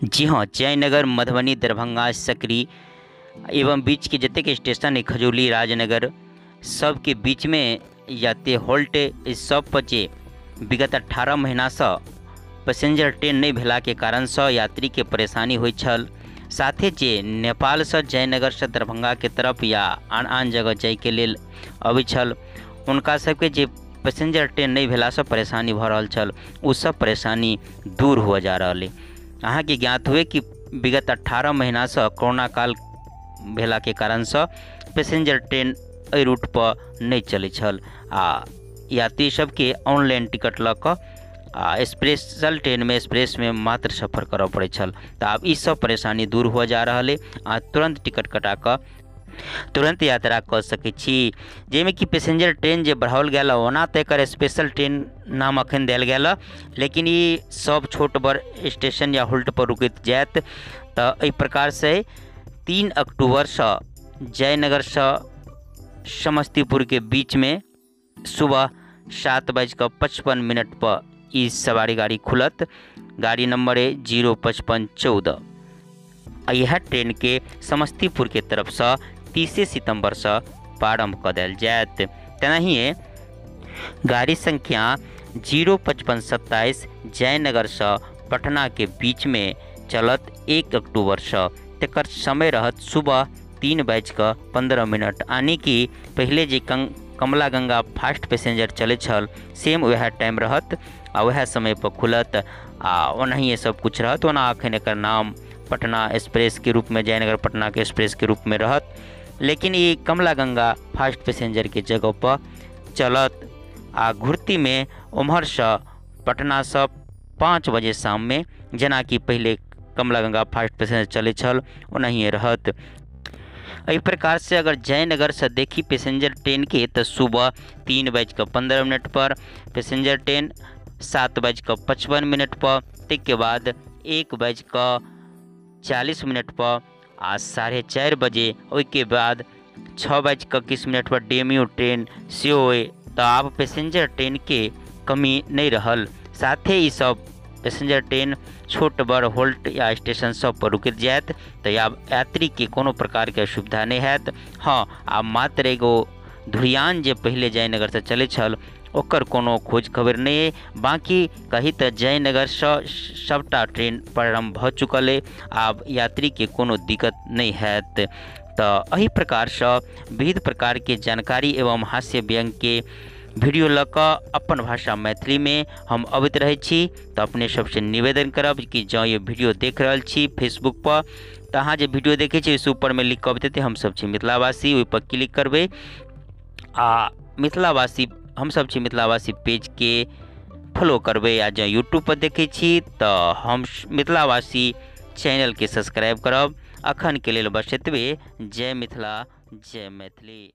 जी हाँ, जयनगर, मधुबनी, दरभंगा, सकरी एवं बीच के जतेक स्टेशन है खजौली, राजनगर सब के बीच में यात्री होल्ट इस सब पर जे विगत 18 महीना से पैसेंजर ट्रेन नहीं भेला के कारण से यात्री के परेशानी हुई छल। साथे जे नेपाल से जयनगर से दरभंगा के तरफ या आन जगह जाय के लेल अबै छल उनका सबके जे पैसेंजर ट्रेन नहीं भेला से परेशानी भ रहल छल उ सब परेशानी दूर हुआ जा रहा है। अहाँ के ज्ञात हुए कि विगत 18 महीना से कोरोना काल भेला के कारण से पैसेंजर ट्रेन एहि रूट पर नहीं चलै छल आ यात्री सबके ऑनलाइन टिकट लऽ कऽ स्पेशल ट्रेन में एक्सप्रेस में मात्र सफर करऽ पड़ै छल। तो आब ई सब परेशानी दूर हुआ जा रहा है। आ तुरंत टिकट कटा कऽ तुरंत यात्रा कर सकै छी। जाहिमे कि पैसेंजर ट्रेन जे बढ़ाओल गेल ओना तऽ एकर स्पेशल ट्रेन नाम अखन देल गेल, लेकिन ई सब छोट बड़ स्टेशन या होल्ट पर रुकैत जायत। तऽ एहि प्रकार से 3 अक्टूबर से जयनगर से समस्तीपुर के बीच में सुबह 7:55 पर ई सवारी गाड़ी खुलत। गाड़ी नंबर है 05514। यह ट्रेन के समस्तीपुर के तरफ से 30 सितंबर से प्रारंभ कर दिल जायत। तेनाहिए गाड़ी संख्या 05527 जयनगर से पटना के बीच में चलत 1 अक्टूबर से। तकर समय रहत सुबह 3:15, यानी कि पहले जे कमला गंगा फास्ट पैसेंजर चले छल सेम वह टाइम रहत आ वह समय पर खुलत आ ओनाहिए सब कुछ रहत। ओना अखन एकर नाम पटना एक्सप्रेस के रूप में, जयनगर पटना के एक्सप्रेस के रूप में रहत, लेकिन ये कमला गंगा फास्ट पैसेंजर के जगह पर चलत। आ घुर्ती में उम्हर से पटना से 5 बजे शाम में, जेना कि पहले कमला गंगा फास्ट पैसेंजर चले छल ओनाहिए रहत। एहि प्रकार से अगर जयनगर से देखी पैसेंजर ट्रेन के तो सुबह 3:15 पर पैसेंजर ट्रेन, 7:55 पर, के बाद 1:40 पर आ 4:30 बजे, उसके बाद 6:21 पर डेमू ट्रेन से होए। तो अब पैसेंजर ट्रेन के कमी नहीं रहल। साथे ही सब पैसेंजर ट्रेन छोट बड़ होल्ट या स्टेशन सब पर रुकैत जायत। तो आब यात्री के कोनो प्रकार के असुविधा नहीं हैत। हाँ, आब मात्र एगो धुरियान जे पहले जयनगर से चले छल ओकर कोनो खोज खबर नहीं है। बाकी कही तो जयनगर से सबटा ट्रेन प्रारंभ भ चुकल है। आब यात्री के कोनो दिक्कत नहीं हैत। तो एही प्रकार से विविध प्रकार के जानकारी एवं हास्य व्यंग के वीडियो लऽ कऽ अपन भाषा मैथिली में हम अबैत रहै छी। तो अपने सबसे निवेदन करब कि जँ ये वीडियो देख रहल छी फेसबुक पर, तो अहाँ जे वीडियो देखे छी उस ऊपर में लिख कऽ अबैत हम सब छी मिथिलावासी, ओहि पर क्लिक करबै आ मिथिलावासी हम सब छी मिथिलावासी पेज के फॉलो करबै। आ जँ यूट्यूब पर देखे छी तो हम मिथिलावासी चैनल के सब्सक्राइब करब। अखन के लेल बस एतबे। जय मिथिला, जय मैथिली।